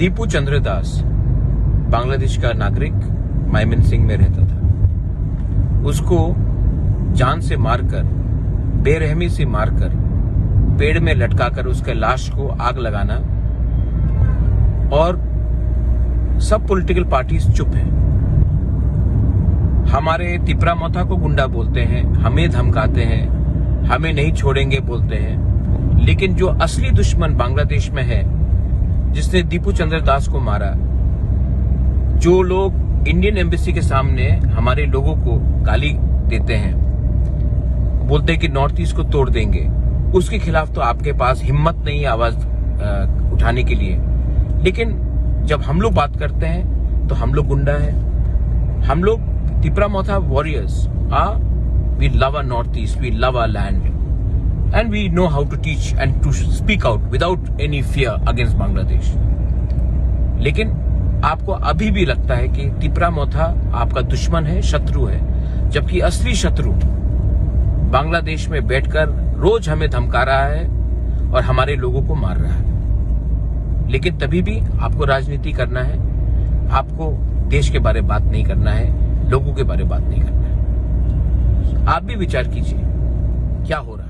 दीपू चंद्र दास बांग्लादेश का नागरिक मायमनसिंह में रहता था। उसको जान से मारकर, बेरहमी से मारकर, पेड़ में लटकाकर उसके लाश को आग लगाना, और सब पॉलिटिकल पार्टीज चुप हैं। हमारे तिपरा मोथा को गुंडा बोलते हैं, हमें धमकाते हैं, हमें नहीं छोड़ेंगे बोलते हैं, लेकिन जो असली दुश्मन बांग्लादेश में है, जिसने दीपू चंद्र दास को मारा, जो लोग इंडियन एम्बेसी के सामने हमारे लोगों को गाली देते हैं, बोलते हैं कि नॉर्थ ईस्ट को तोड़ देंगे, उसके खिलाफ तो आपके पास हिम्मत नहीं आवाज उठाने के लिए। लेकिन जब हम लोग बात करते हैं तो हम लोग गुंडा है। हम लोग Tipra Motha warriors we love our north east, we love our land, and we know how to teach and to speak out without any fear against Bangladesh. लेकिन आपको अभी भी लगता है कि तिपरा मोथा आपका दुश्मन है, शत्रु है, जबकि असली शत्रु बांग्लादेश में बैठकर रोज हमें धमका रहा है और हमारे लोगों को मार रहा है। लेकिन तभी भी आपको राजनीति करना है, आपको देश के बारे में बात नहीं करना है, लोगों के बारे में बात नहीं करना है। आप भी विचार कीजिए क्या हो रहा है।